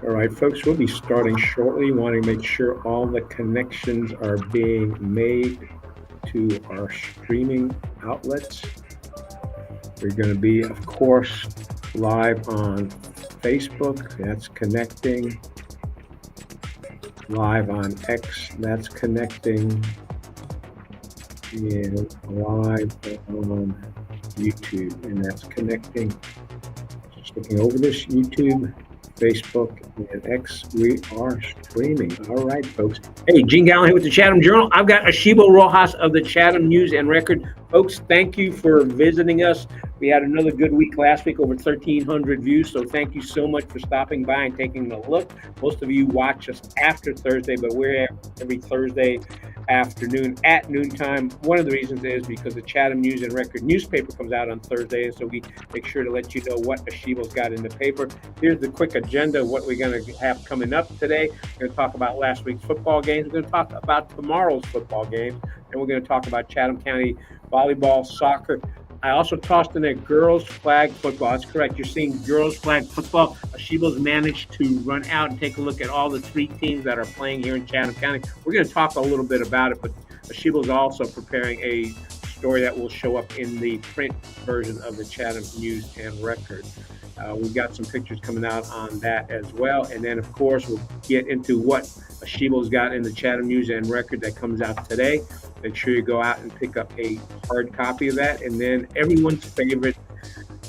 All right, folks, we'll be starting shortly. Want to make sure all the connections are being made to our streaming outlets. We're going to be, of course, live on Facebook. That's connecting. Live on X. That's connecting. And live on YouTube. And that's connecting. Just looking over this YouTube, Facebook, and X. We are streaming. All right, folks. Hey, Gene Galin here with the Chatham Journal. I've got Asheebo Rojas of the Chatham News and Record. Folks, thank you for visiting us. We had another good week last week, over 1,300 views. So thank you so much for stopping by and taking a look. Most of you watch us after Thursday, but we're here every Thursday afternoon at noontime. One of the reasons is because the Chatham News and Record newspaper comes out on Thursday, and so we make sure to let you know what Asheebo's got in the paper. Here's the quick agenda of what we're going to have coming up today. We're going to talk about last week's football games. We're going to talk about tomorrow's football games, and we're going to talk about Chatham County volleyball, soccer. I also tossed in there girls flag football. That's correct. You're seeing girls flag football. Asheebo's managed to run out and take a look at all the 3 teams that are playing here in Chatham County. We're going to talk a little bit about it, but Asheebo's also preparing a story that will show up in the print version of the Chatham News and Record. We've got some pictures coming out on that as well. And then, of course, we'll get into what Asheebo's got in the Chatham News and Record that comes out today. Make sure you go out and pick up a hard copy of that. And then everyone's favorite,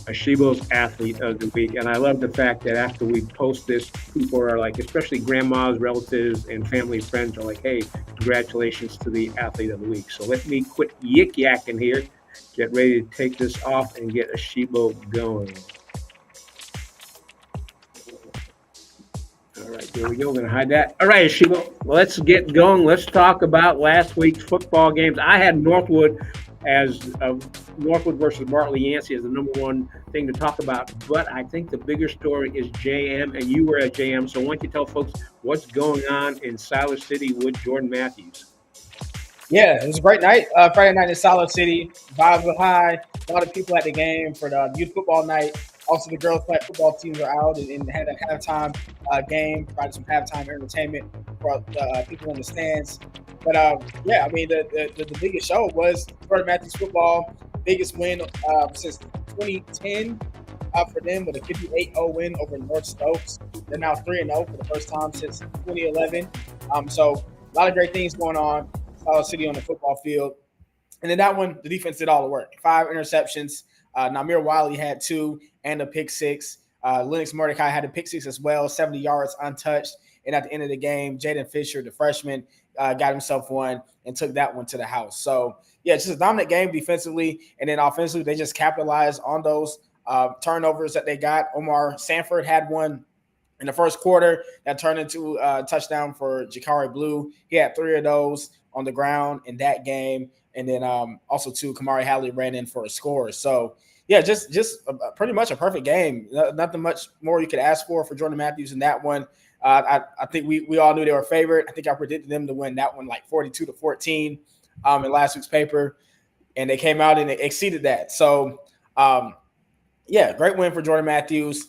Asheebo's Athlete of the Week. And I love the fact that after we post this, people are like, especially grandmas, relatives, and family friends are like, hey, congratulations to the Athlete of the Week. So let me quit yik-yakking here, get ready to take this off and get Asheebo going. All right, here we go. We're going to hide that. All right, Asheebo, let's get going. Let's talk about last week's football games. I had Northwood as Northwood versus Bartlett Yancey as the number one thing to talk about, but I think the bigger story is JM, and you were at JM. So why don't you tell folks what's going on in Siler City with Jordan Matthews? Yeah, it was a great night. Friday night in Siler City. Vibes were high. A lot of people at the game for the youth football night. Also, the girls' flag football teams are out and had a halftime game, provided some halftime entertainment for people in the stands. But yeah, I mean, the biggest show was Jordan Matthews football, biggest win since 2010 for them with a 58-0 win over North Stokes. They're now 3-0 for the first time since 2011. So a lot of great things going on, Siler City on the football field. And then that one, the defense did all the work. 5 interceptions. Namir Wiley had 2 and a pick 6. Lennox Mordecai had a pick 6 as well, 70 yards untouched. And at the end of the game, Jaden Fisher, the freshman, got himself one and took that one to the house. So, yeah, just a dominant game defensively. And then offensively, they just capitalized on those turnovers that they got. Omar Sanford had one in the first quarter that turned into a touchdown for Jakari Blue. He had 3 of those on the ground in that game. And then also, too, Kamari Hadley ran in for a score. So, yeah, just pretty much a perfect game. Nothing much more you could ask for Jordan Matthews in that one. I think we all knew they were favored. I think I predicted them to win that one like 42-14 in last week's paper. And they came out and they exceeded that. So, yeah, great win for Jordan Matthews.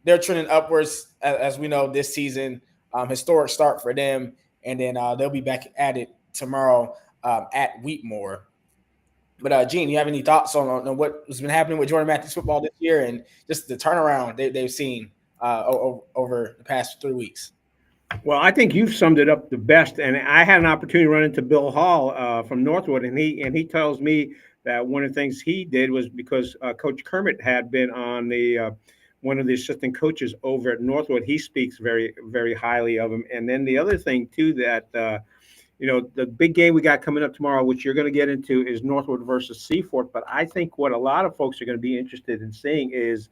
They're trending upwards, as we know, this season. Historic start for them. And then they'll be back at it tomorrow at Wheatmore. But, Gene, you have any thoughts on what's been happening with Jordan Matthews football this year and just the turnaround they've seen over the past 3 weeks? Well, I think you've summed it up the best. And I had an opportunity to run into Bill Hall from Northwood, and he tells me that one of the things he did was because Coach Kermit had been on the one of the assistant coaches over at Northwood. He speaks very, very highly of him. And then the other thing, too, that the big game we got coming up tomorrow, which you're going to get into, is Northwood versus Seaford. But I think what a lot of folks are going to be interested in seeing is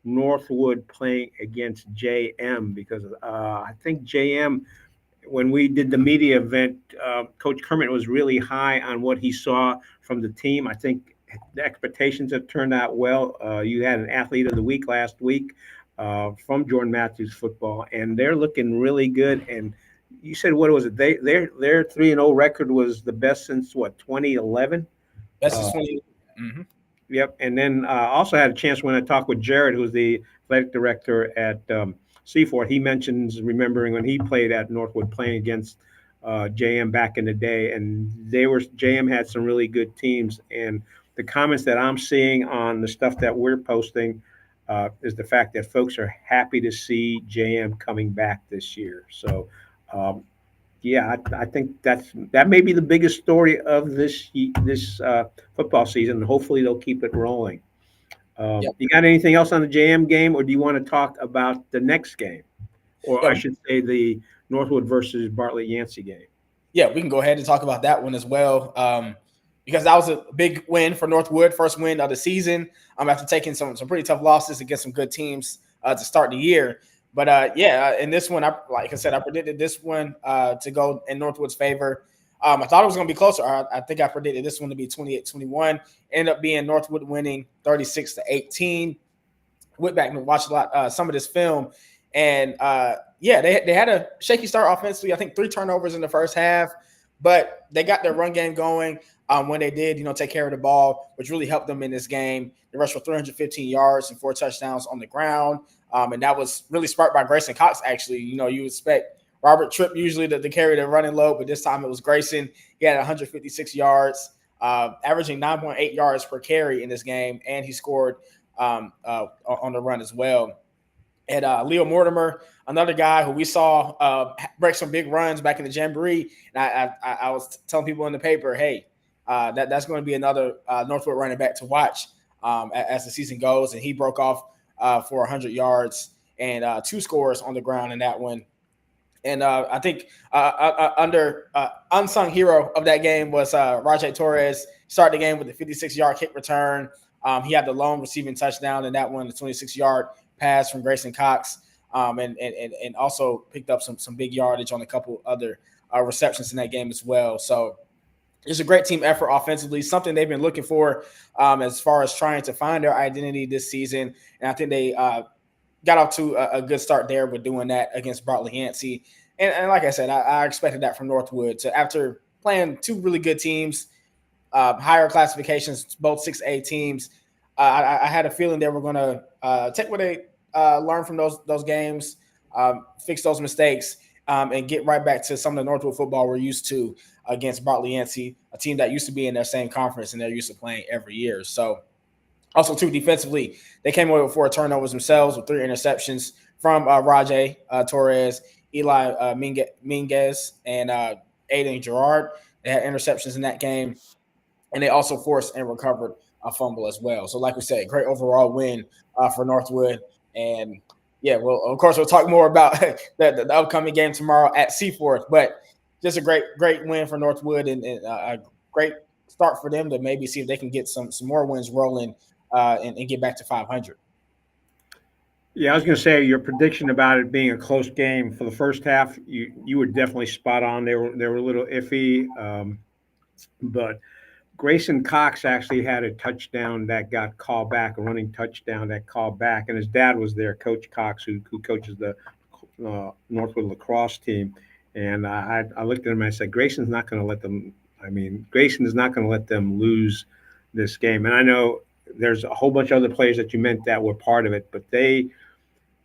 Northwood playing against JM, because I think JM, when we did the media event, Coach Kermit was really high on what he saw from the team. I think the expectations have turned out well. You had an Athlete of the Week last week from Jordan Matthews football, and they're looking really good. And you said, what was it? Their 3-0 record was the best since 2011. Best since 20. Mm-hmm. Yep. And then also had a chance when I talked with Jared, who's the athletic director at Seaford, he mentions remembering when he played at Northwood playing against JM back in the day, and JM had some really good teams. And the comments that I'm seeing on the stuff that we're posting is the fact that folks are happy to see JM coming back this year. So, um, yeah, I think that may be the biggest story of this football season. Hopefully, they'll keep it rolling. Yep. You got anything else on the JM game, or do you want to talk about the next game, or I Yeah. should say the Northwood versus Bartlett Yancey game? Yeah, we can go ahead and talk about that one as well. Because that was a big win for Northwood, first win of the season. After taking some pretty tough losses against some good teams to start the year. But in this one, like I said, I predicted this one to go in Northwood's favor. I thought it was going to be closer. I think I predicted this one to be 28-21. Ended up being Northwood winning 36-18. Went back and watched a lot some of this film, and they had a shaky start offensively. I think 3 turnovers in the first half, but they got their run game going when they did, take care of the ball, which really helped them in this game. They rushed for 315 yards and 4 touchdowns on the ground, and that was really sparked by Grayson Cox. Actually, you expect Robert Tripp usually to carry the running load, but this time it was Grayson. He had 156 yards, averaging 9.8 yards per carry in this game, and he scored on the run as well. And Leo Mortimer, another guy who we saw break some big runs back in the Jamboree. And I was telling people in the paper, hey, that's going to be another Northwood running back to watch as the season goes. And he broke off for 100 yards and 2 scores on the ground in that one. And I think under unsung hero of that game was Rajay Torres. Started the game with a 56-yard kick return. He had the lone receiving touchdown in that one, the 26-yard pass from Grayson Cox, and also picked up some big yardage on a couple other receptions in that game as well. So it's a great team effort offensively, something they've been looking for as far as trying to find their identity this season. And I think they got off to a good start there with doing that against Bartlett Yancey. And like I said, I expected that from Northwood to, after playing 2 really good teams, higher classifications, both 6A teams. I had a feeling they were going to take what they learned from those games, fix those mistakes, and get right back to some of the Northwood football we're used to against Bartlett Yancey, a team that used to be in their same conference and they're used to playing every year. So also, too, defensively, they came away with 4 turnovers themselves with 3 interceptions from Rajay Torres, Eli Minguez, and Aiden Gerard. They had interceptions in that game, and they also forced and recovered a fumble as well. So, like we said, great overall win for Northwood. And yeah, well, of course, we'll talk more about the upcoming game tomorrow at Seaforth. But just a great win for Northwood, and a great start for them to maybe see if they can get some more wins rolling and get back to 500. Yeah, I was going to say your prediction about it being a close game for the first half. You were definitely spot on. They were a little iffy, but Grayson Cox actually had a touchdown that got called back, a running touchdown that called back, and his dad was there, Coach Cox, who coaches the Northwood lacrosse team. And I looked at him and I said, Grayson's not going to let them. I mean, Grayson is not going to let them lose this game. And I know there's a whole bunch of other players that you meant that were part of it, but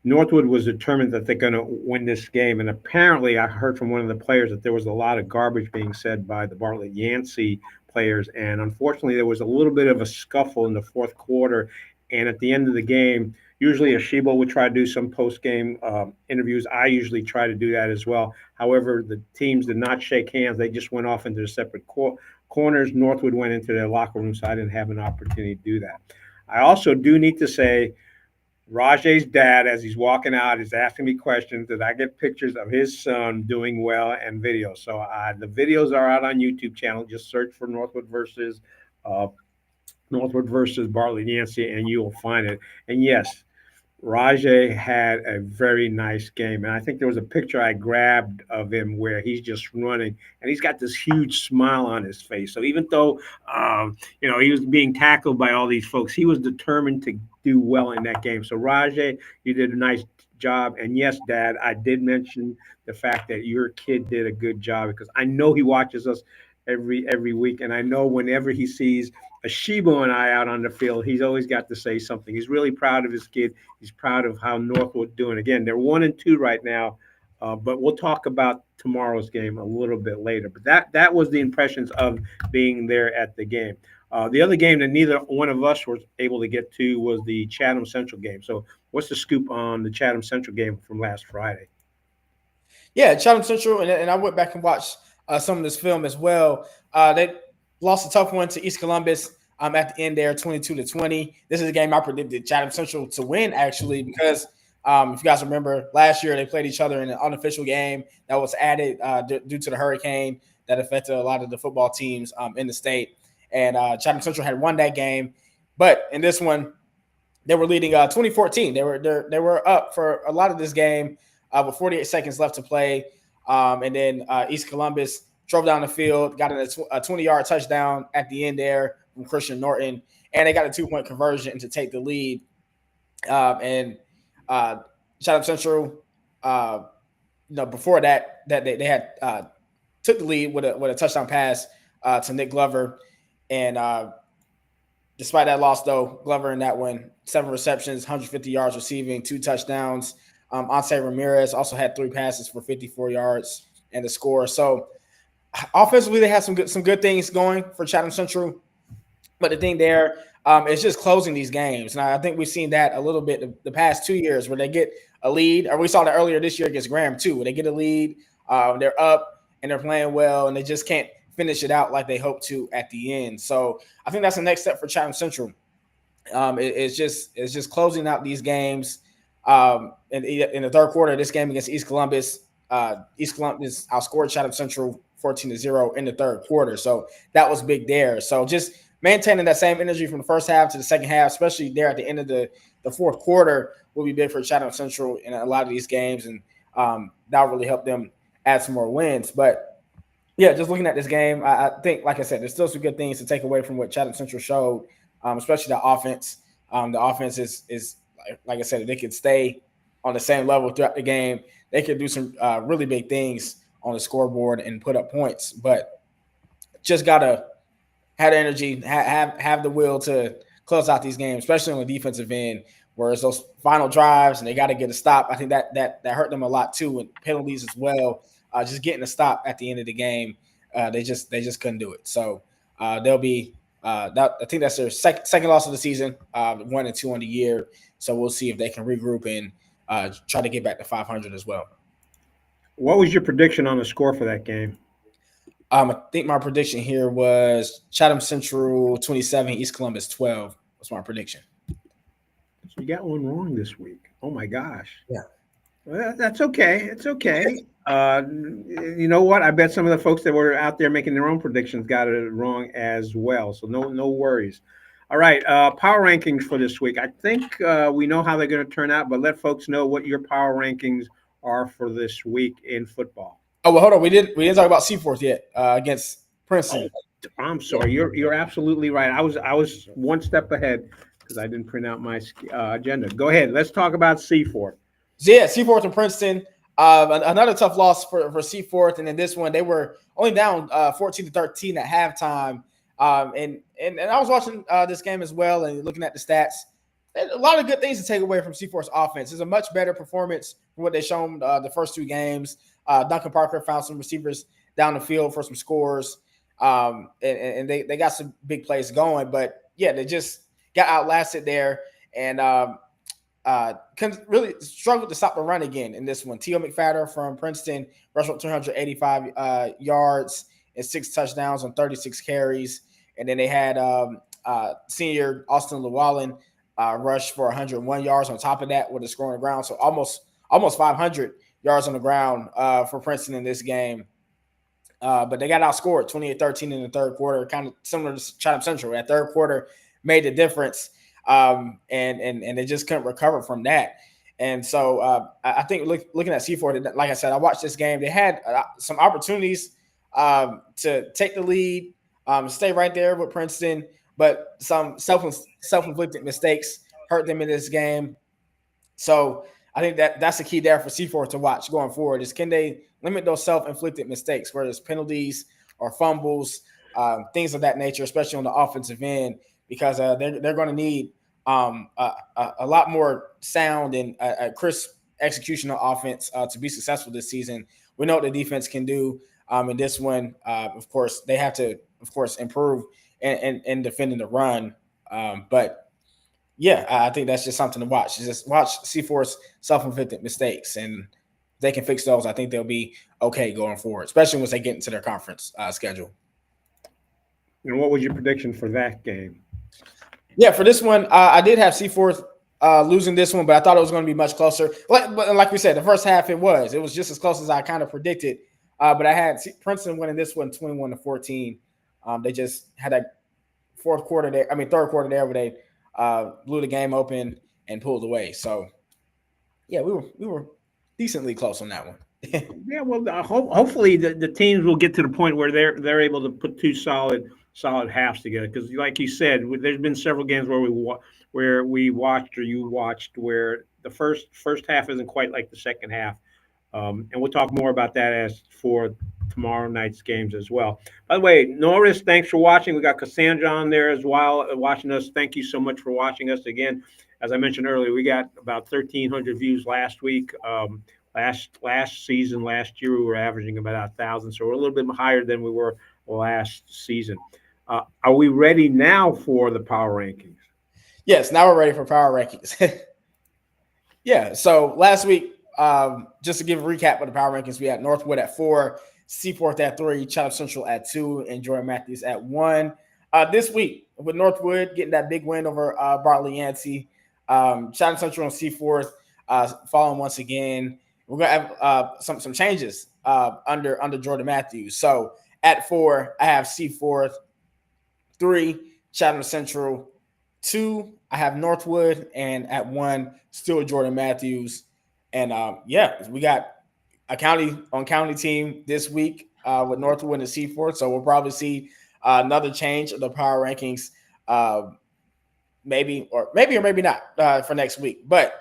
Northwood was determined that they're going to win this game. And apparently, I heard from one of the players that there was a lot of garbage being said by the Bartlett Yancey players. And unfortunately, there was a little bit of a scuffle in the fourth quarter. And at the end of the game, usually Asheebo would try to do some post game interviews. I usually try to do that as well. However, the teams did not shake hands. They just went off into their separate corners. Northwood went into their locker room, so I didn't have an opportunity to do that. I also do need to say, Rajay's dad, as he's walking out, is asking me questions. Did I get pictures of his son doing well and videos? So the videos are out on YouTube channel. Just search for uh, Northwood versus Bartlett Yancey, and you will find it. And yes, Rajay had a very nice game. And I think there was a picture I grabbed of him where he's just running and he's got this huge smile on his face. So even though, he was being tackled by all these folks, he was determined to do well in that game. So Rajay, you did a nice job. And yes, Dad, I did mention the fact that your kid did a good job because I know he watches us every week. And I know whenever he sees Asheebo and I out on the field, he's always got to say something. He's really proud of his kid. He's proud of how Northwood's doing. Again, they're 1-2 right now, but we'll talk about tomorrow's game a little bit later. But that was the impressions of being there at the game. The other game that neither one of us was able to get to was the Chatham Central game. So, what's the scoop on the Chatham Central game from last Friday? Yeah, Chatham Central, and I went back and watched some of this film as well. They lost a tough one to East Columbus at the end there, 22-20. This is a game I predicted Chatham Central to win, actually, because if you guys remember, last year they played each other in an unofficial game that was added due to the hurricane that affected a lot of the football teams in the state. And Chatham Central had won that game. But in this one, they were leading 2014. They were up for a lot of this game with 48 seconds left to play. And then East Columbus drove down the field, got a 20-yard touchdown at the end there from Christian Norton, and they got a 2-point conversion to take the lead. And Chatham Central, before that they had took the lead with a touchdown pass to Nick Glover. And despite that loss, though, Glover in that one, 7 receptions, 150 yards receiving, 2 touchdowns. Ante Ramirez also had 3 passes for 54 yards and the score. So offensively, they had some good things going for Chatham Central. But the thing there is just closing these games. And I think we've seen that a little bit the past 2 years where they get a lead. Or we saw that earlier this year against Graham, too, where they get a lead, they're up, and they're playing well, and they just can't finish it out like they hope to at the end. So I think that's the next step for Chatham Central. It's just closing out these games. In the third quarter of this game against East Columbus outscored Chatham Central 14-0 in the third quarter. So that was big there. So just maintaining that same energy from the first half to the second half, especially there at the end of the fourth quarter, will be big for Chatham Central in a lot of these games. And that'll really help them add some more wins. But yeah, just looking at this game, I think, like I said, there's still some good things to take away from what Chatham Central showed, especially the offense. The offense is like I said, if they could stay on the same level throughout the game, they could do some really big things on the scoreboard and put up points. But just gotta have the energy, have the will to close out these games, especially on the defensive end, where it's those final drives and they got to get a stop. I think that hurt them a lot too, and penalties as well. Just getting a stop at the end of the game, they just couldn't do it. So they'll be. I think that's their second loss of the season, 1-2 on the year. So we'll see if they can regroup and try to get back to 500 as well. What was your prediction on the score for that game? I think my prediction here was Chatham Central 27, East Columbus 12. Was my prediction. So you got one wrong this week. Oh my gosh. Yeah. Well, that's okay. It's okay. You know what? I bet some of the folks that were out there making their own predictions got it wrong as well. So no worries. All right. Power rankings for this week. I think we know how they're going to turn out, but let folks know what your power rankings are for this week in football. Oh well, hold on. We didn't talk about Seaforth yet against Princeton. Oh, I'm sorry. You're absolutely right. I was one step ahead because I didn't print out my agenda. Go ahead. Let's talk about Seaforth. So yeah, Seaforth and Princeton. Another tough loss for Seaforth, and in this one they were only down 14-13 at halftime. And I was watching this game as well and looking at the stats. A lot of good things to take away from Seaforth's offense. It's a much better performance from what they've shown the first 2 games. Duncan Parker found some receivers down the field for some scores, and they got some big plays going. But yeah, they just got outlasted there and really struggled to stop the run again in this one. T.O. McFadder from Princeton rushed up 285 yards and 6 touchdowns on 36 carries. And then they had senior Austin Llewellyn rush for 101 yards on top of that with a score on the ground. So almost 500 yards on the ground for Princeton in this game. But they got outscored 28-13 in the third quarter, kind of similar to Chatham Central. That third quarter made the difference, and they just couldn't recover from that. And so I think looking at Seaforth, like I said, I watched this game. They had some opportunities to take the lead, stay right there with Princeton, but some self-inflicted mistakes hurt them in this game. So I think that's the key there for Seaforth to watch going forward is can they limit those self-inflicted mistakes, whether it's penalties or fumbles, things of that nature, especially on the offensive end, because they're going to need a lot more sound and a crisp execution of offense to be successful this season. We know what the defense can do. In this one, of course, they have to, of course, improve in defending the run. But yeah, I think that's just something to watch. Just watch C4's self-inflicted mistakes, and if they can fix those, I think they'll be okay going forward, especially once they get into their conference schedule. And what was your prediction for that game? Yeah, for this one, I did have C4 losing this one, but I thought it was going to be much closer. Like we said, the first half it was just as close as I kind of predicted. But I had Princeton winning this one 21-14. They just had that third quarter there where they blew the game open and pulled away. So yeah, we were decently close on that one. Yeah, well, hopefully the teams will get to the point where they're able to put two solid halves together. Because, like you said, there's been several games where we watched or you watched where the first half isn't quite like the second half. And we'll talk more about that as for tomorrow night's games as well. By the way, Norris, thanks for watching. We got Cassandra on there as well watching us. Thank you so much for watching us again. As I mentioned earlier, we got about 1,300 views last week. Last season, last year, we were averaging about 1,000, so we're a little bit higher than we were last season. Are we ready now for the power rankings? Yes, now we're ready for power rankings. Yeah, so last week, just to give a recap of the power rankings, we had Northwood at 4, Seaforth at 3, Chatham Central at 2, and Jordan Matthews at 1. This week, with Northwood getting that big win over Bartley Yancey, Chatham Central and Seaforth following once again. We're gonna have some changes under Jordan Matthews. So at 4, I have Seaforth. 3, Chatham Central. 2, I have Northwood, and at 1, still Jordan Matthews. And we got a county team this week with Northwood and Seaforth. So we'll probably see another change of the power rankings, maybe or maybe not for next week. But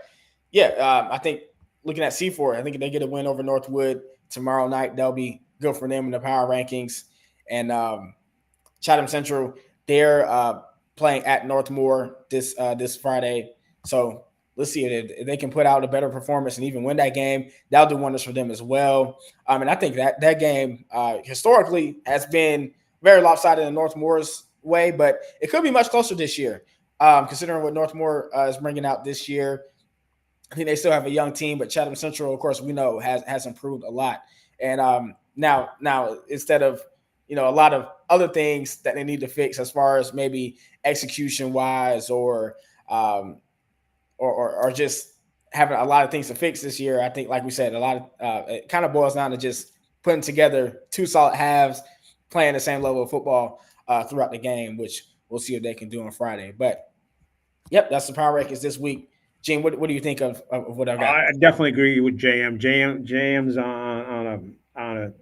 I think looking at Seaforth, I think if they get a win over Northwood tomorrow night, that'll be good for them in the power rankings. And Chatham Central, they're playing at Northmore this Friday. So let's see if they can put out a better performance and even win that game. That'll do wonders for them as well. And I think that game historically has been very lopsided in Northmore's way, but it could be much closer this year, considering what Northmore is bringing out this year. I think they still have a young team, but Chatham Central, of course, we know has improved a lot. And now instead of a lot of other things that they need to fix as far as maybe execution wise or just having a lot of things to fix this year. I think, like we said, a lot of it kind of boils down to just putting together two solid halves, playing the same level of football throughout the game, which we'll see if they can do on Friday. But yep, that's the power rankings this week. Gene, what do you think of what I got? I definitely agree with JM. JM's on a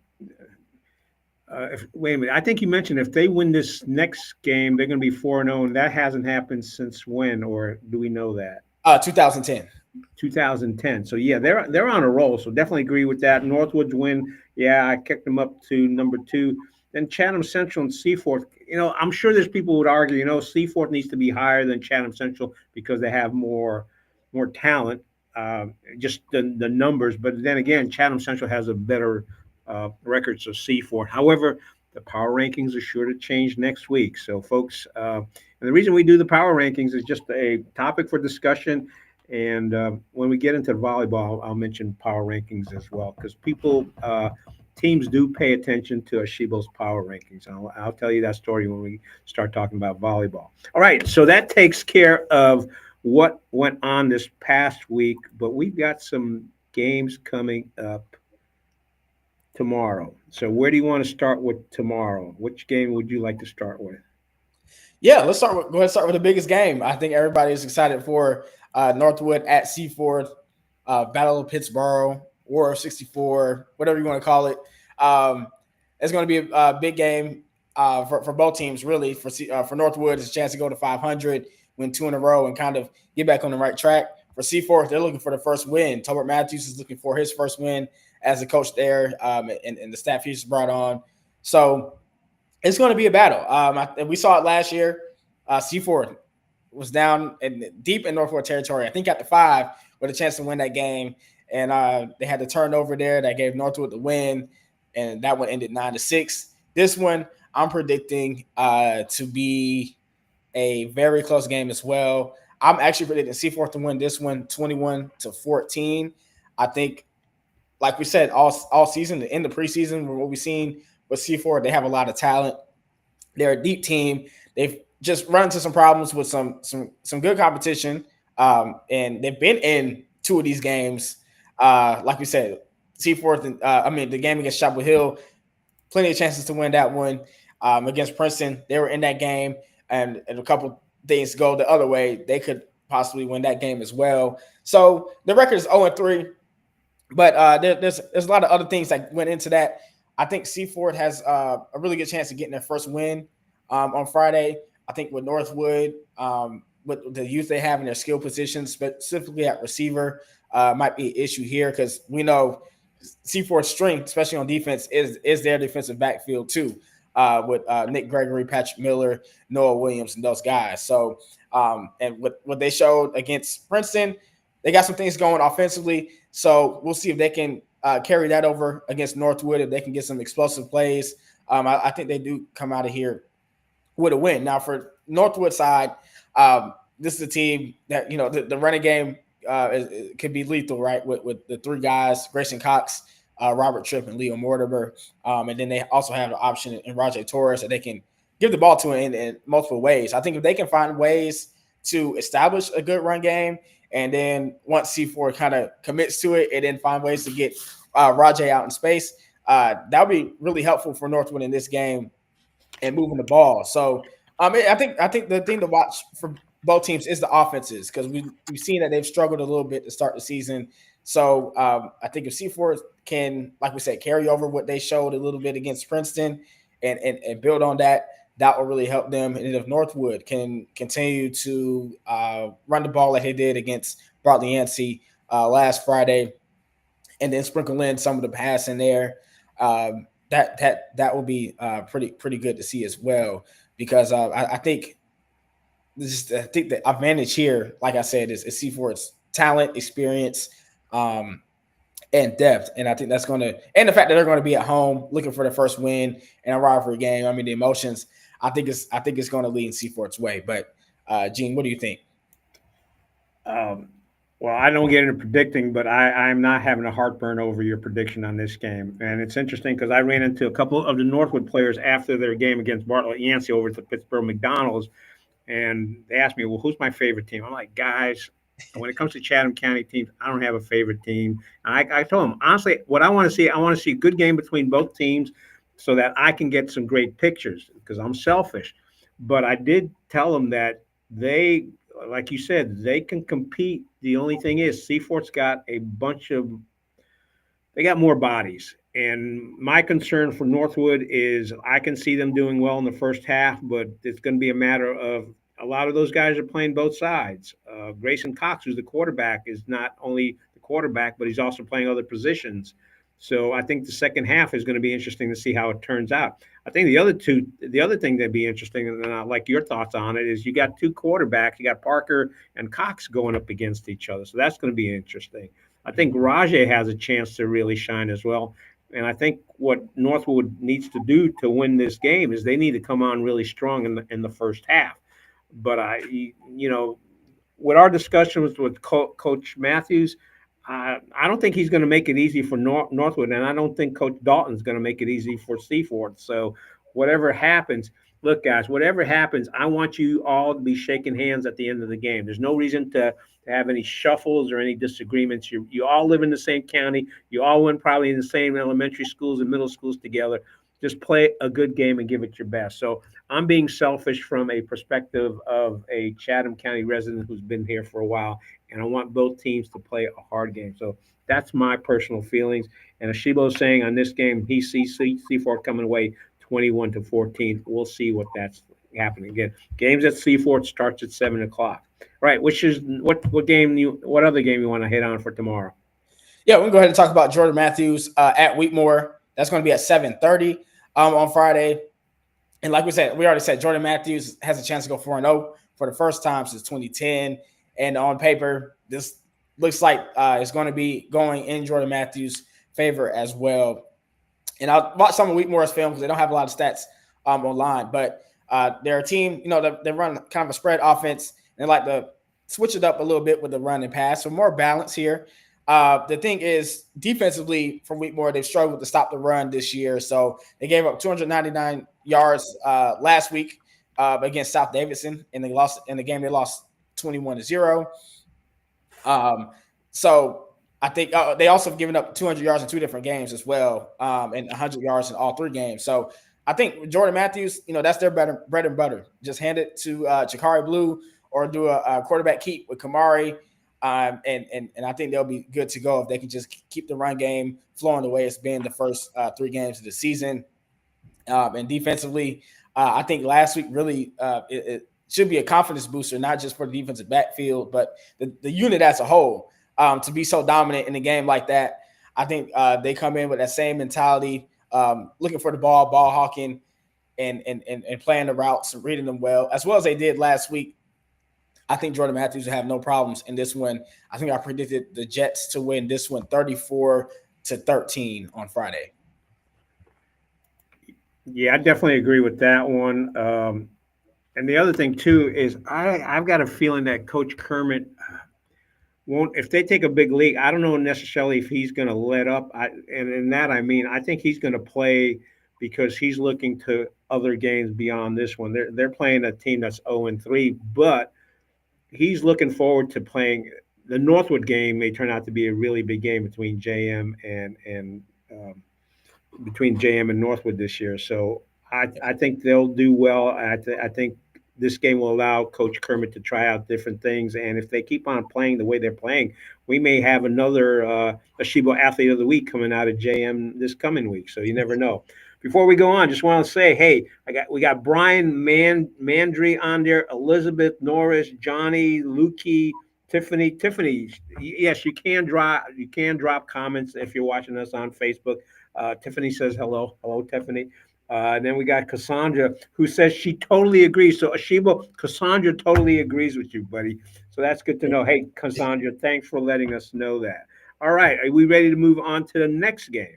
wait a minute. I think you mentioned if they win this next game, they're going to be 4-0, and that hasn't happened since when, or do we know that? 2010. 2010. So yeah, they're on a roll. So definitely agree with that. Northwood's win. Yeah, I kicked them up to number 2. Then Chatham Central and Seaforth. I'm sure there's people who would argue, Seaforth needs to be higher than Chatham Central because they have more talent, just the numbers. But then again, Chatham Central has a better records of Seaforth. However, the power rankings are sure to change next week. So, folks, and the reason we do the power rankings is just a topic for discussion. And when we get into volleyball, I'll mention power rankings as well because teams do pay attention to Asheebo's power rankings. I'll tell you that story when we start talking about volleyball. All right, so that takes care of what went on this past week, but we've got some games coming up tomorrow. So where do you want to start with tomorrow? Which game would you like to start with? Yeah, go ahead and start with the biggest game. I think everybody is excited for Northwood at Seaforth, Battle of Pittsburgh, War of 64, whatever you want to call it. It's going to be a big game for both teams, really. For Northwood, it's a chance to go to 500, win 2 in a row, and kind of get back on the right track. For Seaforth, they're looking for the first win. Tolbert Matthews is looking for his first win as a coach there, and the staff he's brought on. So it's going to be a battle. We saw it last year. Seaford was down deep in Northwood territory. I think at the 5 with a chance to win that game, and they had the turnover there that gave Northwood the win, and that one ended 9-6. This one I'm predicting to be a very close game as well. I'm actually predicting Seaford to win this one 21-14. I think, like we said, all season in the preseason, what we've seen with Seaford, they have a lot of talent. They're a deep team. They've just run into some problems with some good competition, and they've been in 2 of these games. Like we said, Seaforth and the game against Chapel Hill, plenty of chances to win that one. Against Princeton, they were in that game, and a couple things go the other way, they could possibly win that game as well. So the record is 0-3. But there's a lot of other things that went into that. I think Seaford has a really good chance of getting their first win on Friday. I think with Northwood, with the youth they have in their skill positions, specifically at receiver, might be an issue here because we know Seaford's strength, especially on defense, is their defensive backfield too, with Nick Gregory, Patrick Miller, Noah Williams, and those guys. So, and what they showed against Princeton, they got some things going offensively. So we'll see if they can carry that over against Northwood, if they can get some explosive plays. I think they do come out of here with a win. Now, for Northwood side, this is a team that, the running game could be lethal, right? With the 3 guys, Grayson Cox, Robert Tripp, and Leo Mortimer. And then they also have the option in Rajay Torres that they can give the ball to in multiple ways. I think if they can find ways to establish a good run game, and then once C4 kind of commits to it and then find ways to get Rajay out in space, that would be really helpful for Northwood in this game and moving the ball. So I think the thing to watch for both teams is the offenses, because we've seen that they've struggled a little bit to start the season. So I think if C4 can, like we said, carry over what they showed a little bit against Princeton and build on that, that will really help them. And if Northwood can continue to run the ball like they did against Bartley Yancey last Friday, and then sprinkle in some of the pass in there, that will be pretty good to see as well. Because I think the advantage here, like I said, is C4's talent, experience, and depth. And I think that's going to, and the fact that they're going to be at home looking for their first win in a rivalry game. I mean, the emotions, I think it's going to lean C4's way. But Gene, what do you think? Well, I don't get into predicting, but I'm not having a heartburn over your prediction on this game. And it's interesting because I ran into a couple of the Northwood players after their game against Bartlett Yancey over at the Pittsburgh McDonald's, and they asked me, well, who's my favorite team? I'm like, guys, when it comes to Chatham County teams, I don't have a favorite team. And I told them, honestly, what I want to see a good game between both teams so that I can get some great pictures, because I'm selfish. But I did tell them that they, like you said, they can compete. The only thing is Seafort's got they got more bodies. And my concern for Northwood is I can see them doing well in the first half, but it's going to be a matter of a lot of those guys are playing both sides. Grayson Cox, who's the quarterback, is not only the quarterback, but he's also playing other positions. So I think the second half is going to be interesting to see how it turns out. I think the other thing that'd be interesting, and I like your thoughts on it, is you got 2 quarterbacks. You got Parker and Cox going up against each other. So that's going to be interesting. I think Rajay has a chance to really shine as well. And I think what Northwood needs to do to win this game is they need to come on really strong in the first half. But with our discussions with Coach Matthews, I don't think he's going to make it easy for Northwood, and I don't think Coach Dalton's going to make it easy for Seaford. So whatever happens, look, guys, whatever happens, I want you all to be shaking hands at the end of the game. There's no reason to have any shuffles or any disagreements. You all live in the same county. You all went probably in the same elementary schools and middle schools together. Just play a good game and give it your best. So I'm being selfish from a perspective of a Chatham County resident who's been here for a while, and I want both teams to play a hard game. So that's my personal feelings. And Asheebo is saying on this game, he sees C4 coming away 21-14. We'll see what that's happening again. Games at C4 starts at 7:00. Right. Which is what other game you want to hit on for tomorrow? Yeah, we can go ahead and talk about Jordan Matthews at Wheatmore. That's going to be at 7:30 on Friday. And like we already said, Jordan Matthews has a chance to go 4-0 for the first time since 2010. And on paper, this looks like it's going to be going in Jordan Matthews' favor as well. And I'll watch some of Wheatmore's film because they don't have a lot of stats online. But they're a team, they run kind of a spread offense. And they like to switch it up a little bit with the run and pass. So more balance here. The thing is, defensively for Wheatmore, they've struggled to stop the run this year. So they gave up 299 yards last week against South Davidson, and they lost in the game. They lost 21-0. So I think they also have given up 200 yards in 2 different games as well, and 100 yards in all 3 games. So I think Jordan Matthews, that's their bread and butter. Just hand it to Chikari Blue or do a quarterback keep with Kamari. And I think they'll be good to go if they can just keep the run game flowing the way it's been the first 3 games of the season. And defensively, I think last week really it should be a confidence booster, not just for the defensive backfield, but the unit as a whole. To be so dominant in a game like that, I think they come in with that same mentality, looking for the ball hawking, and playing the routes and reading them well as they did last week. I think Jordan Matthews will have no problems in this one. I think I predicted the Jets to win this one 34-13 on Friday. Yeah, I definitely agree with that one. And the other thing too is I've got a feeling that Coach Kermit won't. If they take a big lead, I don't know necessarily if he's going to let up. And in that I mean I think he's going to play because he's looking to other games beyond this one. They're playing a team that's 0-3, but he's looking forward to playing the Northwood game. May turn out to be a really big game between JM and between JM and Northwood this year. So I think they'll do well. I think this game will allow Coach Kermit to try out different things. And if they keep on playing the way they're playing, we may have another Asheebo Athlete of the Week coming out of JM this coming week. So you never know. Before we go on, just want to say, hey, we got Brian Mandry on there, Elizabeth Norris, Johnny, Lukey, Tiffany. Tiffany, yes, you can drop comments if you're watching us on Facebook. Tiffany says hello. Hello, Tiffany. And then we got Cassandra, who says she totally agrees. So Asheebo, Cassandra totally agrees with you, buddy. So that's good to know. Hey, Cassandra, thanks for letting us know that. All right, are we ready to move on to the next game?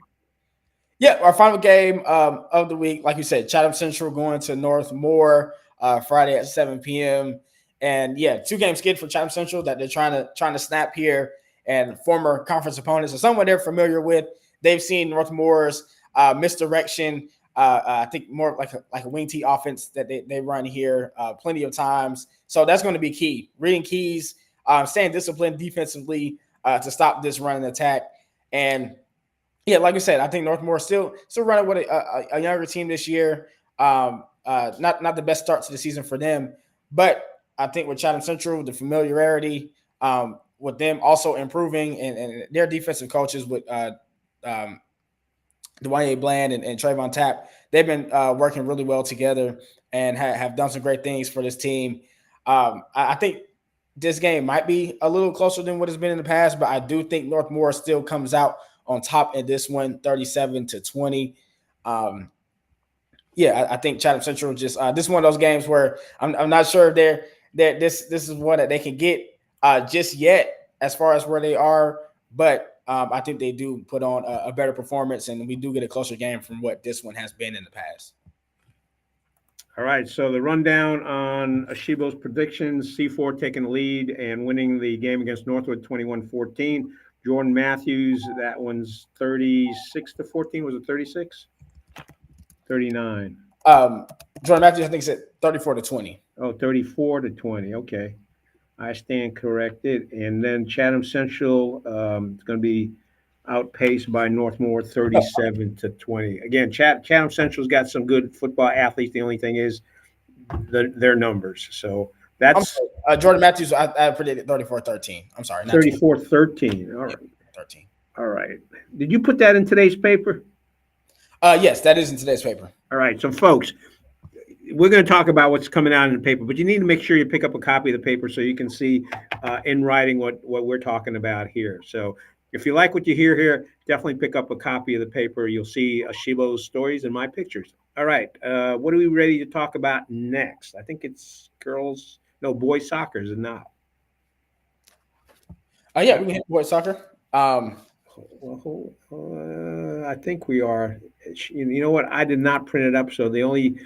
Yeah, our final game of the week, like you said, Chatham Central going to Northmore Friday at 7 p.m. And yeah, 2 game skid for Chatham Central that they're trying to snap here, and former conference opponents or someone they're familiar with. They've seen Northmore's misdirection. I think more like a wing tee offense that they run here plenty of times. So that's going to be key. Reading keys, staying disciplined defensively to stop this run and attack. And yeah, like I said, I think Northmore still running with a younger team this year. Not the best start to the season for them, but I think with Chatham Central, the familiarity with them also improving and their defensive coaches with Dwayne Bland and Trayvon Tapp, they've been working really well together and have done some great things for this team. I think this game might be a little closer than what it's been in the past, but I do think Northmore still comes out on top in this one, 37-20. I think Chatham Central just this is one of those games where I'm not sure if this is one that they can get just yet as far as where they are, but I think they do put on a better performance, and we do get a closer game from what this one has been in the past. All right, so the rundown on Asheebo's predictions: C4 taking the lead and winning the game against Northwood 21-14. Jordan Matthews, that one's 36-14. Was it 36? 39. Jordan Matthews, I think, said 34-20. Oh, 34-20. Okay. I stand corrected. And then Chatham Central is going to be outpaced by Northmore 37-20. Again, Chatham Central's got some good football athletes. The only thing is their numbers. So that's Jordan Matthews. I predicted 34-13. I'm sorry, 34-13. All right, 13. All right. Did you put that in today's paper? Yes, that is in today's paper. All right. So, folks, we're going to talk about what's coming out in the paper, but you need to make sure you pick up a copy of the paper so you can see in writing what we're talking about here. So if you like what you hear here, definitely pick up a copy of the paper. You'll see Asheebo's stories and my pictures. All right. What are we ready to talk about next? I think it's girls. No, boys soccer is not. Yeah, we can hit boys soccer. Well, I think we are. You know what? I did not print it up, so the only,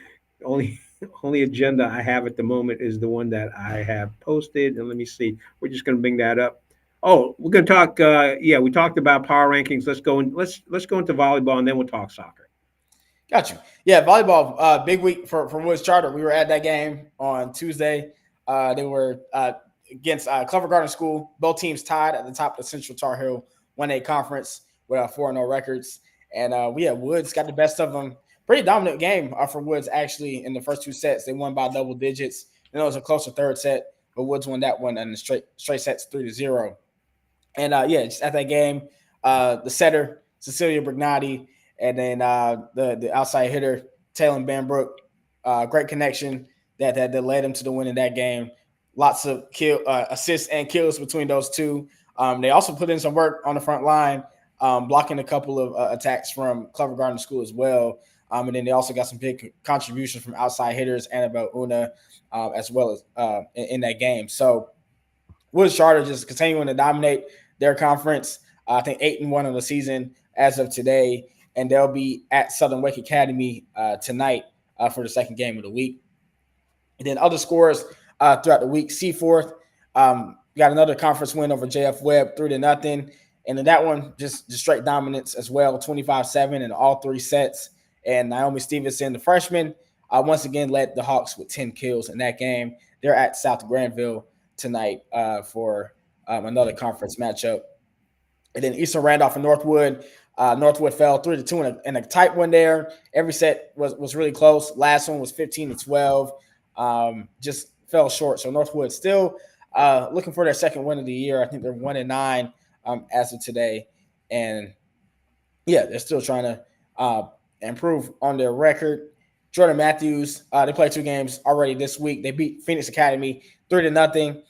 only agenda I have at the moment is the one that I have posted. And let me see. We're just going to bring that up. Oh, we're going to talk. Yeah, we talked about power rankings. Let's go into volleyball, and then we'll talk soccer. Got you. Yeah, volleyball. Big week for Woods Charter. We were at that game on Tuesday. They were against Clever Garden School. Both teams tied at the top of the Central Tar Heel 1A conference with 4-0 records. And we had Woods got the best of them. Pretty dominant game for Woods actually in the first two sets. They won by double digits. Then it was a closer third set, but Woods won that one in the straight sets 3-0. And yeah, just at that game, the setter Cecilia Brignati, and then the outside hitter Taylor Banbrook, great connection that led him to the win in that game. Lots of assists and kills between those two. They also put in some work on the front line, blocking a couple of attacks from Clever Garden School as well. And then they also got some big contributions from outside hitters, Annabelle Una, as well as in that game. So Woods Charter just continuing to dominate their conference. I think 8-1 on the season as of today, and they'll be at Southern Wake Academy tonight for the second game of the week. And then other scores throughout the week: Seaforth got another conference win over JF Webb 3-0, and then that one just straight dominance as well, 25-7 in all three sets. And Naomi Stevenson, the freshman, once again led the Hawks with 10 kills in that game. They're at South Granville tonight for another conference matchup. And then Eastern Randolph and Northwood. Northwood fell 3-2 in a tight one there. Every set was really close. Last one was 15-12. Just fell short. So Northwood still looking for their second win of the year. I think they're 1-9 as of today. And yeah, they're still trying to improve on their record. Jordan Matthews, they played 2 games already this week. They beat Phoenix Academy 3-0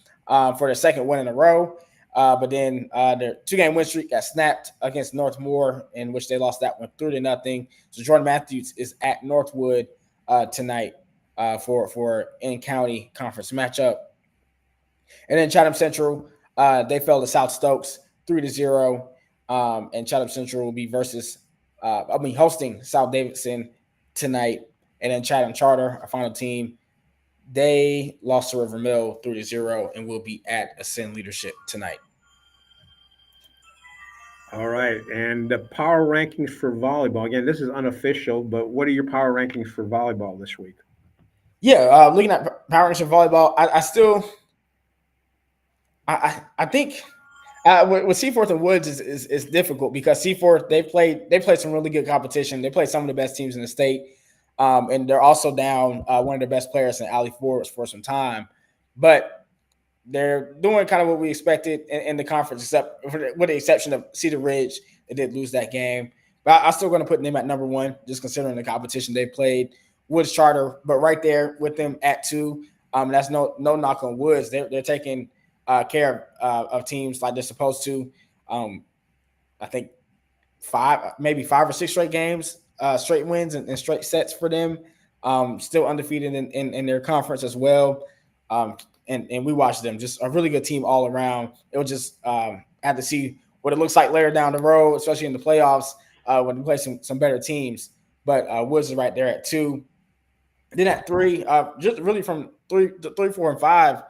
for their second win in a row. But then their 2-game win streak got snapped against Northmore, in which they lost that one 3-0. So Jordan Matthews is at Northwood tonight for in-county conference matchup. And then Chatham Central, they fell to South Stokes 3-0. And Chatham Central will be hosting South Davidson tonight. And then Chatham Charter, our final team, they lost to River Mill 3-0 and will be at Ascend Leadership tonight. All right. And the power rankings for volleyball. Again, this is unofficial, but what are your power rankings for volleyball this week? Yeah, looking at power rankings for volleyball, I think with Seaforth and Woods is difficult because Seaforth they played some really good competition. They played some of the best teams in the state. And they're also down one of their best players in Allie Forbes for some time. But they're doing kind of what we expected in the conference, except with the exception of Cedar Ridge. They did lose that game. But I'm still going to put them at number 1, just considering the competition they played. Woods Charter, but right there with them at 2. That's no knock on Woods. They're taking care of teams like they're supposed to. I think 5 or 6 straight games. Straight wins and straight sets for them. Still undefeated in their conference as well. And we watched them. Just a really good team all around. It was just have to see what it looks like later down the road, especially in the playoffs when we play some better teams. But Woods is right there at 2. Then at 3, just really from 3, 4, and 5,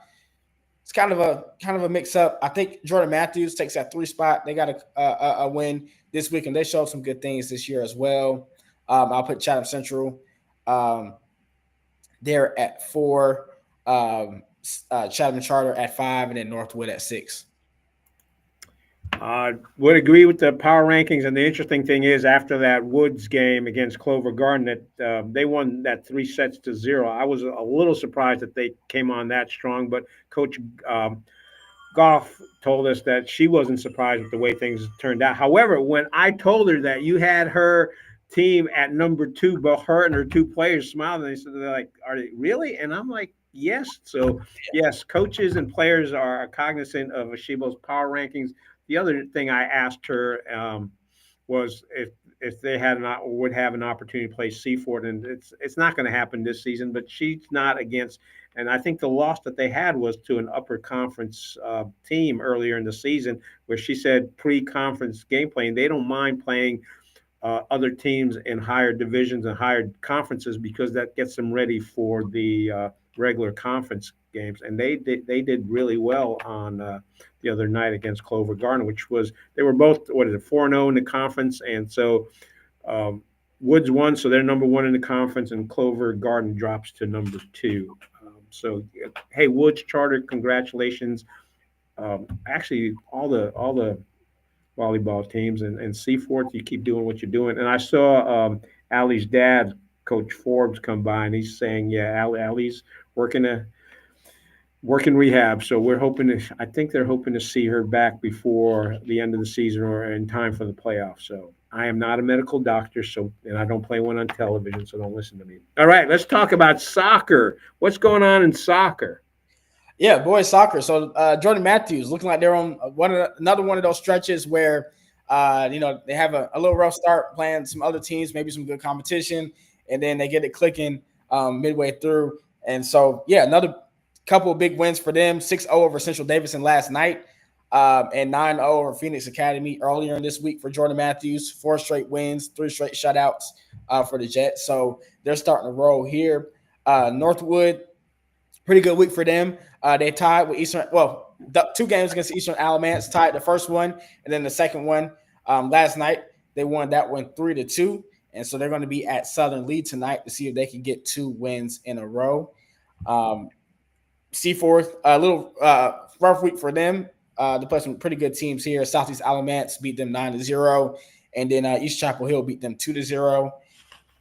it's kind of a mix up. I think Jordan Matthews takes that 3 spot. They got a win this week, and they showed some good things this year as well. I'll put Chatham Central there at 4, Chatham Charter at 5, and then Northwood at 6. Would agree with the power rankings, and the interesting thing is after that Woods game against Clover Garden, that they won that 3-0. I was a little surprised that they came on that strong, but Coach Goff told us that she wasn't surprised with the way things turned out. However, when I told her that you had her team at number 2, both her and her 2 players smiled, and they said, they're like, "Are they really?" And I'm like, "Yes." So yes, coaches and players are cognizant of Asheebo's power rankings. The other thing I asked her was if they had not would have an opportunity to play Seaford, and it's not going to happen this season. But she's not against, and I think the loss that they had was to an upper conference team earlier in the season, where she said pre-conference game playing they don't mind playing other teams in higher divisions and higher conferences because that gets them ready for the regular conference games. And they did really well on the other night against Clover Garden, which was they were both 4-0 in the conference, and so um, Woods won, so they're number one in the conference, and Clover Garden drops to number two. So hey, Woods Charter, congratulations! Actually, all the volleyball teams and Seaforth. You keep doing what you're doing. And I saw Allie's dad, Coach Forbes, come by, and he's saying, yeah, Allie's working a working rehab. So we're hoping to. I think they're hoping to see her back before the end of the season or in time for the playoffs. So I am not a medical doctor, so and I don't play one on television, so don't listen to me. All right, let's talk about soccer. What's going on in soccer? Yeah, boys soccer. So Jordan Matthews looking like they're on another one of those stretches where they have a little rough start playing some other teams, maybe some good competition, and then they get it clicking midway through. And so yeah, another couple of big wins for them: 6-0 over Central Davidson last night, and 9-0 over Phoenix Academy earlier in this week for Jordan Matthews. 4 straight wins, 3 straight shutouts for the Jets. So they're starting to roll here. Northwood, pretty good week for them. They tied with Eastern. Well, the 2 games against Eastern Alamance, tied the first one, and then the second one last night. They won that one 3-2, and so they're going to be at Southern Lee tonight to see if they can get 2 wins in a row. Seaforth, a little rough week for them. They play some pretty good teams here. Southeast Alamance beat them 9-0, and then East Chapel Hill beat them 2-0.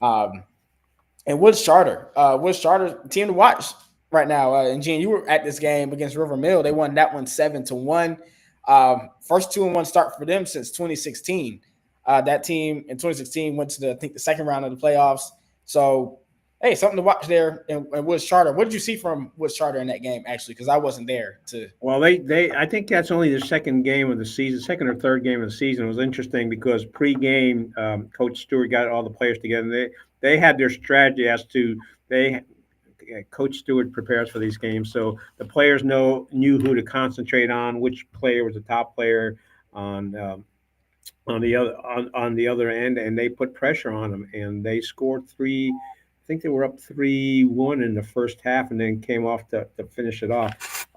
And Woods Charter, team to watch right now. And Gene, you were at this game against River Mill. They won that one 7-1. First 2-1 start for them since 2016. That team in 2016 went to the second round of the playoffs. So hey, something to watch there in Woods Charter. What did you see from Woods Charter in that game, actually? Because I wasn't there to. Well, I think that's only the second game of the season, second or third game of the season. It was interesting because pre-game, Coach Stewart got all the players together. They had their strategy as to Coach Stewart prepares for these games, so the players knew who to concentrate on, which player was the top player on on the other end, and they put pressure on them, and they scored 3. I think they were up 3-1 in the first half, and then came off to finish it off.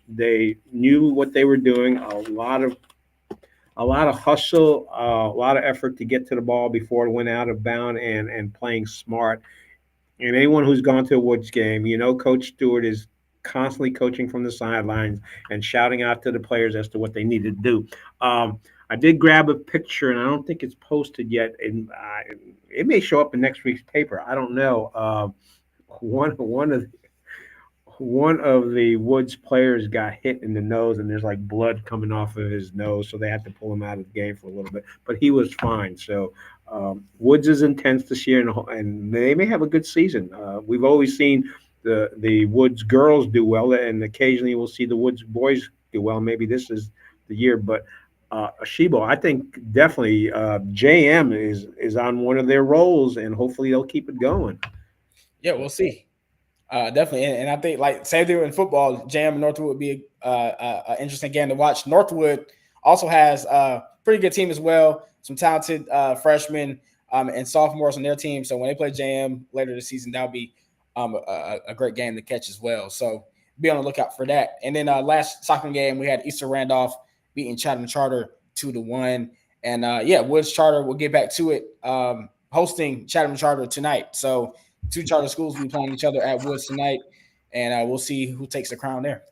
They knew what they were doing. A lot of hustle, a lot of effort to get to the ball before it went out of bound, and playing smart. And anyone who's gone to a Woods game, Coach Stewart is constantly coaching from the sidelines and shouting out to the players as to what they need to do. I did grab a picture, and I don't think it's posted yet. And it may show up in next week's paper. I don't know. One of the Woods players got hit in the nose, and there's like blood coming off of his nose, so they had to pull him out of the game for a little bit. But he was fine. So Woods is intense this year, and they may have a good season. We've always seen the Woods girls do well, and occasionally we'll see the Woods boys do well. Maybe this is the year, but Asheebo, I think definitely JM is on one of their rolls, and hopefully they'll keep it going. Yeah, we'll see. Definitely, and I think like same thing in football. JM and Northwood would be a interesting game to watch. Northwood also has a pretty good team as well. Some talented freshmen and sophomores on their team. So when they play JM later this season, that'll be a great game to catch as well. So be on the lookout for that. And then last soccer game, we had Eastern Randolph beating Chatham Charter 2-1. And Woods Charter, we'll get back to it, hosting Chatham Charter tonight. So 2 charter schools will be playing each other at Woods tonight, and we'll see who takes the crown there.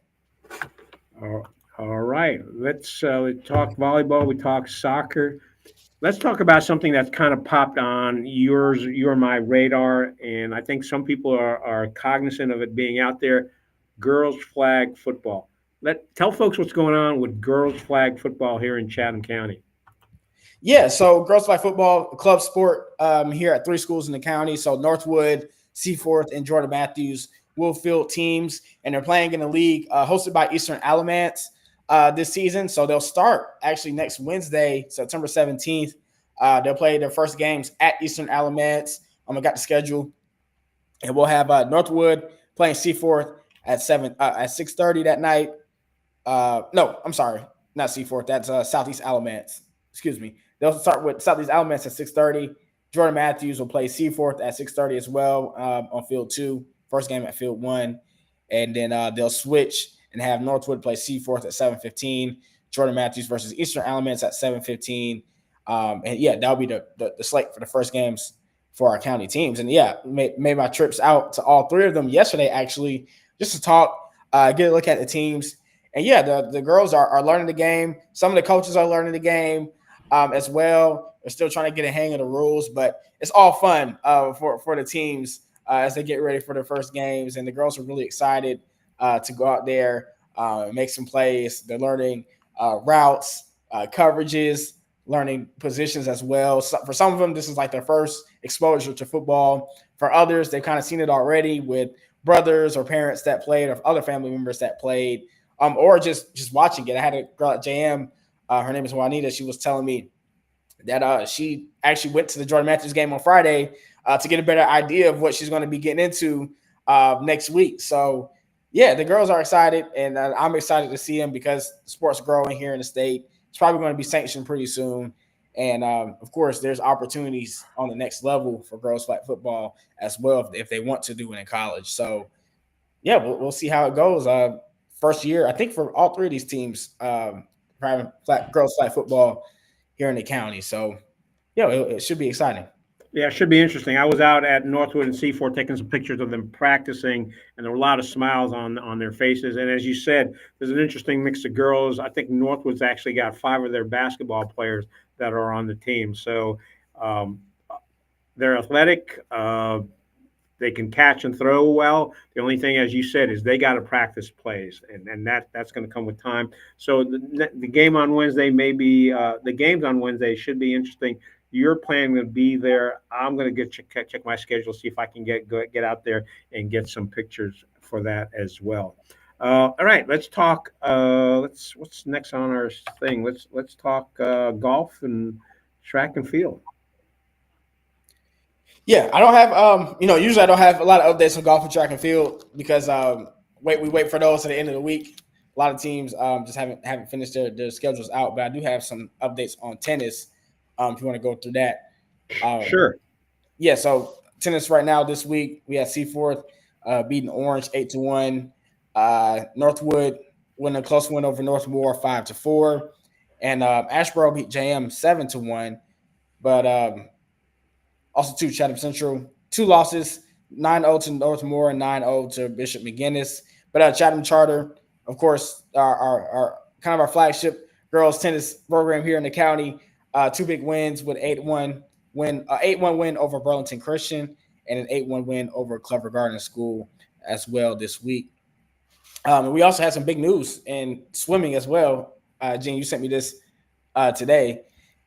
All right. Let's talk volleyball. We talk soccer. Let's talk about something that's kind of popped on my radar, and I think some people are cognizant of it being out there. Girls flag football. Tell folks what's going on with girls flag football here in Chatham County. Yeah, so girls flag football, club sport here at 3 schools in the county. So Northwood, Seaforth, and Jordan Matthews will field teams, and they're playing in a league hosted by Eastern Alamance this season. So they'll start actually next Wednesday, September 17th, They'll play their first games at Eastern Alamance. I got the schedule, and we'll have Northwood playing Seaforth at 6:30 that night. No, I'm sorry, not Seaforth. That's Southeast Alamance. Excuse me. They'll start with Southeast Alamance at 6:30. Jordan Matthews will play Seaforth at 6:30 as well on Field 2. First game at Field 1. And then they'll switch and have Northwood play Seaforth at 7:15. Jordan Matthews versus Eastern Alamance at 7:15. And yeah, that'll be the slate for the first games for our county teams. And yeah, made my trips out to all three of them yesterday, actually, just to talk, get a look at the teams. And yeah, the girls are learning the game. Some of the coaches are learning the game as well. They're still trying to get a hang of the rules, but it's all fun for the teams as they get ready for their first games. And the girls are really excited to go out there and make some plays. They're learning routes, coverages, learning positions as well. So for some of them, this is like their first exposure to football. For others, they've kind of seen it already with brothers or parents that played or other family members that played. Or just watching it. I had a girl at JM, her name is Juanita. She was telling me that she actually went to the Jordan Matthews game on Friday to get a better idea of what she's going to be getting into next week. So, yeah, the girls are excited, and I'm excited to see them because sports growing here in the state. It's probably going to be sanctioned pretty soon. And, of course, there's opportunities on the next level for girls flag football as well if they want to do it in college. So, yeah, we'll see how it goes. First year, I think, for all three of these teams, having girls flag football here in the county. So, yeah, it should be exciting. Yeah, it should be interesting. I was out at Northwood and Seaforth taking some pictures of them practicing, and there were a lot of smiles on their faces. And as you said, there's an interesting mix of girls. I think Northwood's actually got 5 of their basketball players that are on the team. So they're athletic. They can catch and throw well. The only thing, as you said, is they got to practice plays, and that's going to come with time. So the game on Wednesday may be the games on Wednesday should be interesting. You're planning to be there. I'm going to check my schedule, see if I can get out there and get some pictures for that as well. All right, let's talk. What's next on our thing? Let's talk golf and track and field. Yeah, I don't have usually I don't have a lot of updates on golf and track and field because we wait for those at the end of the week. A lot of teams just haven't finished their schedules out, but I do have some updates on tennis. If you want to go through that, Sure. Yeah, so tennis right now this week we had Seaforth beating Orange 8-1, Northwood winning a close win over Northmore 5-4, and Asheboro beat JM 7-1, but also to Chatham Central, 2 losses, 9-0 to Northmore and 9-0 to Bishop McGinnis. But Chatham Charter, of course, our kind of our flagship girls tennis program here in the county. 2 big wins with 8-1 win over Burlington Christian and an 8-1 win over Clever Garden School as well this week. We also had some big news in swimming as well. Gene, you sent me this today.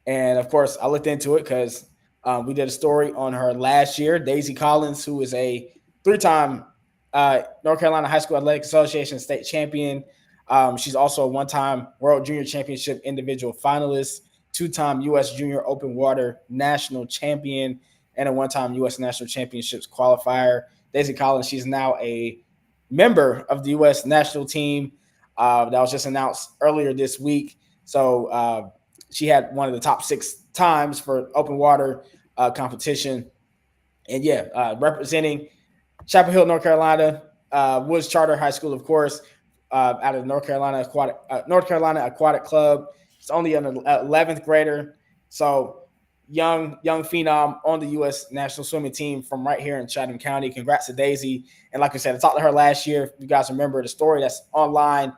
And, of course, I looked into it because we did a story on her last year, Daisy Collins, who is a 3-time North Carolina High School Athletic Association state champion. She's also a 1-time World Junior Championship individual finalist, 2-time U.S. Junior Open Water National Champion, and a 1-time U.S. National Championships qualifier. Daisy Collins, she's now a member of the U.S. national team that was just announced earlier this week. So she had one of the top 6 times for open water competition. And yeah, representing Chapel Hill, North Carolina, Woods Charter High School, of course, out of North Carolina Aquatic Club. It's only an 11th grader. So young phenom on the U.S. national swimming team from right here in Chatham County. Congrats to Daisy. And like I said, I talked to her last year. If you guys remember the story that's online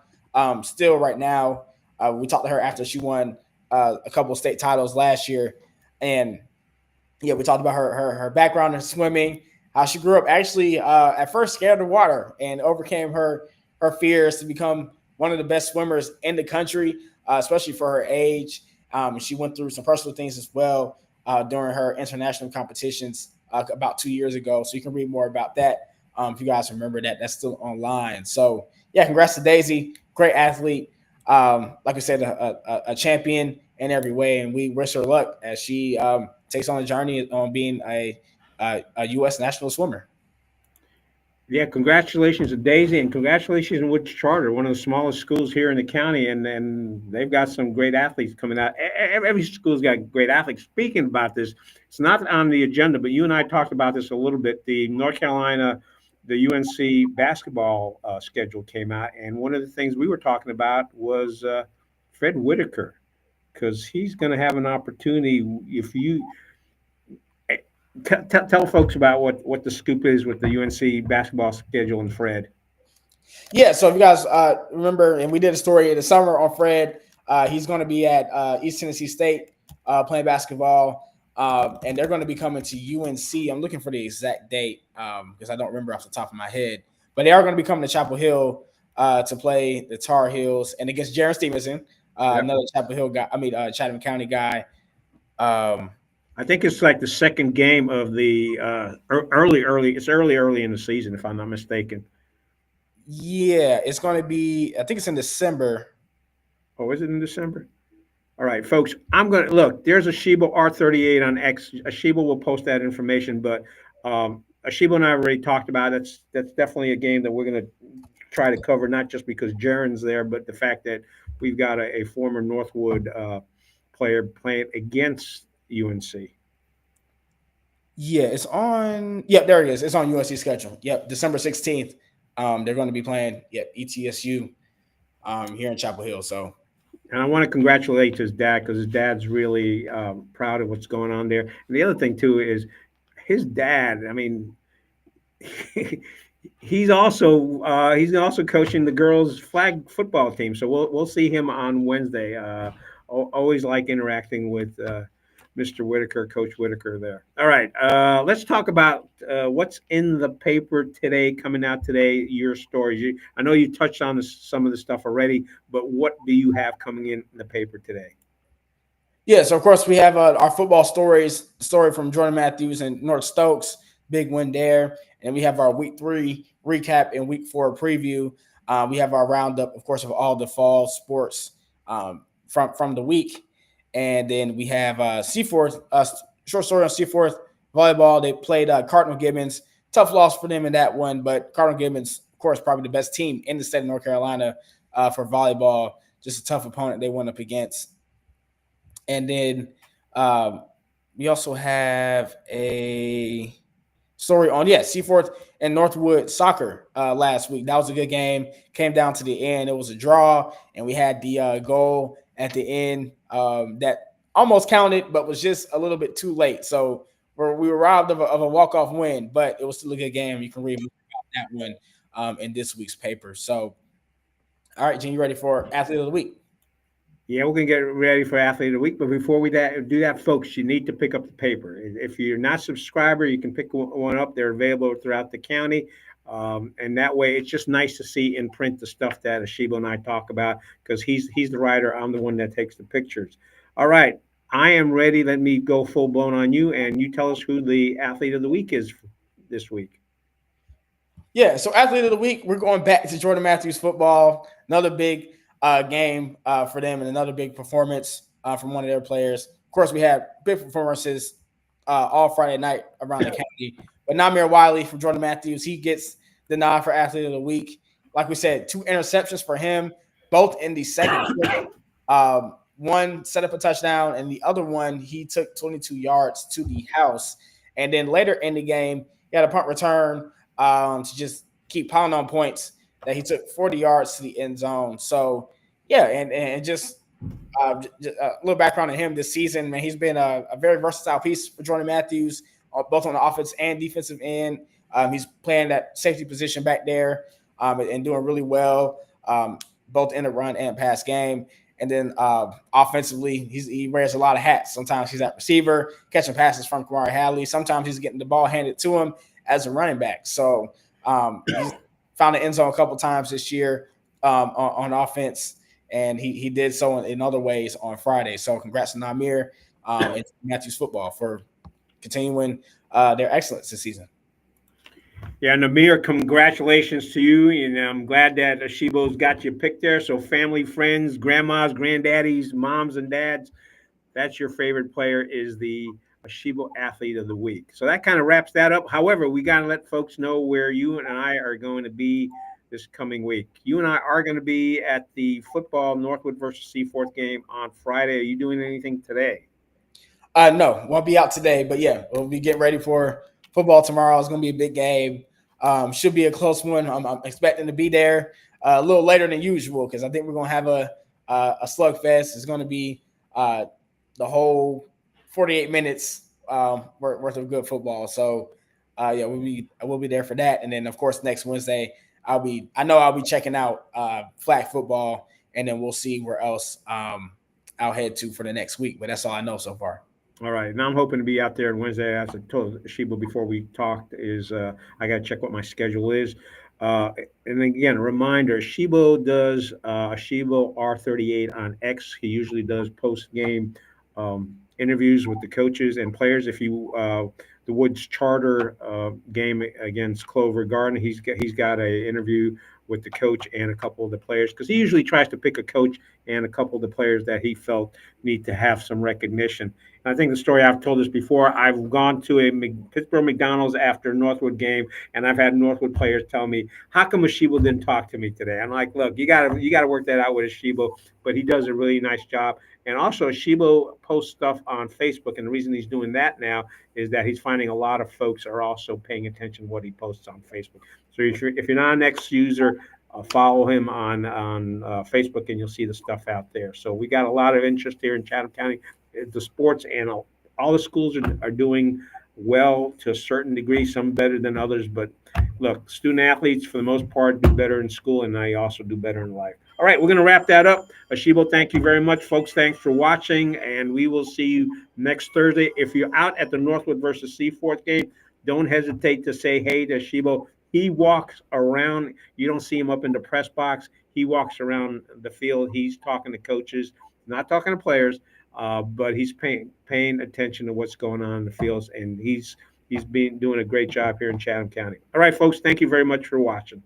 still right now. We talked to her after she won a couple of state titles last year. And yeah, we talked about her background in swimming, how she grew up actually at first scared of water and overcame her fears to become one of the best swimmers in the country, especially for her age. She went through some personal things as well during her international competitions about 2 years ago. So you can read more about that if you guys remember that. That's still online. So yeah, congrats to Daisy. Great athlete. Like I said, a champion in every way, and we wish her luck as she takes on a journey on being a U.S. national swimmer. Yeah, congratulations to Daisy, and congratulations to Woods Charter, one of the smallest schools here in the county, and they've got some great athletes coming out. Every school's got great athletes. Speaking about this, it's not on the agenda, but you and I talked about this a little bit. The North Carolina, the UNC basketball schedule came out, and one of the things we were talking about was Fred Whitaker, because he's going to have an opportunity. If you tell folks about what the scoop is with the UNC basketball schedule and Fred. Yeah, so if you guys remember, and we did a story in the summer on Fred, he's going to be at East Tennessee State playing basketball, and they're going to be coming to UNC. I'm looking for the exact date because I don't remember off the top of my head, but they are going to be coming to Chapel Hill to play the Tar Heels and against Jaron Stevenson, Yep. another Chapel Hill guy. I mean, Chatham County guy. I think it's like the second game of the early. It's early in the season, if I'm not mistaken. Yeah, it's going to be. I think it's in December. Oh, is it in December? All right, folks. I'm gonna look. There's Asheebo R38 on X. Asheebo will post that information, but Asheebo and I already talked about it. That's definitely a game that we're gonna try to cover, not just because Jaron's there, but the fact that we've got a former Northwood player playing against UNC. Yeah, it's on. Yep, there it is. It's on USC schedule. Yep, December 16th. They're going to be playing. Yep, ETSU here in Chapel Hill. So, And I want to congratulate his dad because his dad's really proud of what's going on there. And the other thing too is his dad. I mean, he's also coaching the girls' flag football team. So we'll see him on Wednesday. Always like interacting with Mr. Whitaker, Coach Whitaker there. All right, let's talk about what's in the paper today, coming out today. Your stories. I know you touched on some of the stuff already, but what do you have coming in the paper today? yeah. So of course we have our football story from Jordan Matthews and North Stokes. Big win there, and we have our week 3 recap and week 4 preview. We have our roundup, of course, of all the fall sports from the week. And then we have Seaforth, short story on Seaforth volleyball. They played Cardinal Gibbons. Tough loss for them in that one, but Cardinal Gibbons, of course, probably the best team in the state of North Carolina for volleyball. Just a tough opponent they went up against. And then we also have a story on Seaforth and Northwood soccer last week. That was a good game. Came down to the end. It was a draw, and we had the goal at the end that almost counted, but was just a little bit too late. So we were robbed of a walk-off win, but it was still a good game. You can read about that one in this week's paper. So, all right, Gene, you ready for Athlete of the Week? Yeah, we're gonna get ready for Athlete of the Week, but before we do that, folks, you need to pick up the paper. If you're not a subscriber, you can pick one up. They're available throughout the county, and that way, it's just nice to see in print the stuff that Asheebo and I talk about because he's the writer. I'm the one that takes the pictures. All right, I am ready. Let me go full blown on you, and you tell us who the Athlete of the Week is this week. Yeah, so Athlete of the Week, we're going back to Jordan Matthews football. Another big game for them and another big performance from one of their players. Of course, we had big performances all Friday night around the county. But Namir Wiley from Jordan Matthews, he gets the nod for Athlete of the Week. Like we said, 2 interceptions for him, both in the second quarter. One set up a touchdown, and the other one, he took 22 yards to the house. And then later in the game, he had a punt return to just keep pounding on points that he took 40 yards to the end zone. So, yeah, and just a little background on him this season, man, he's been a very versatile piece for Jordan Matthews, both on the offense and defensive end. He's playing that safety position back there and doing really well, both in the run and pass game. And then offensively, he wears a lot of hats. Sometimes he's at receiver, catching passes from Kamari Hadley. Sometimes he's getting the ball handed to him as a running back. So he's found the end zone a couple times this year on offense, and he did so in other ways on Friday. So congrats to Namir and Matthews football for continuing their excellence this season. Yeah, Namir, congratulations to you. And I'm glad that Asheebo's got you picked there. So, family, friends, grandmas, granddaddies, moms, and dads, that's your favorite player is the Asheebo Athlete of the Week. So, that kind of wraps that up. However, we got to let folks know where you and I are going to be this coming week. You and I are going to be at the football Northwood versus Seaforth game on Friday. Are you doing anything today? No, won't be out today, but yeah, we'll be getting ready for football tomorrow. It's going to be a big game. Should be a close one. I'm expecting to be there a little later than usual because I think we're going to have a slugfest. It's going to be the whole 48 minutes worth of good football. So yeah, we'll be there for that, and then of course next Wednesday I'll be checking out flag football, and then we'll see where else I'll head to for the next week. But that's all I know so far. All right. Now I'm hoping to be out there on Wednesday. As I told Sheba before we talked, is I got to check what my schedule is. Uh, and again, a reminder: Shebo does Shebo R38 on X. He usually does post game interviews with the coaches and players. If you the Woods Charter game against Clover Garden, he's got a interview with the coach and a couple of the players because he usually tries to pick a coach and a couple of the players that he felt need to have some recognition. I think the story I've told this before. I've gone to a Pittsburgh McDonald's after a Northwood game, and I've had Northwood players tell me, "How come Asheebo didn't talk to me today?" I'm like, "Look, you gotta work that out with Asheebo, but he does a really nice job." And also, Asheebo posts stuff on Facebook, and the reason he's doing that now is that he's finding a lot of folks are also paying attention to what he posts on Facebook. So if you're not an ex user, follow him on Facebook, and you'll see the stuff out there. So we got a lot of interest here in Chatham County. The sports and all the schools are doing well to a certain degree, some better than others. But look, student athletes for the most part do better in school, and they also do better in life. All right, we're going to wrap that up. Asheebo, thank you very much, folks. Thanks for watching, and we will see you next Thursday. If you're out at the Northwood versus Seaforth game, don't hesitate to say hey to Asheebo. He walks around. You don't see him up in the press box. He walks around the field. He's talking to coaches, not talking to players, but he's paying attention to what's going on in the fields, and he's been doing a great job here in Chatham County. All right, folks, thank you very much for watching.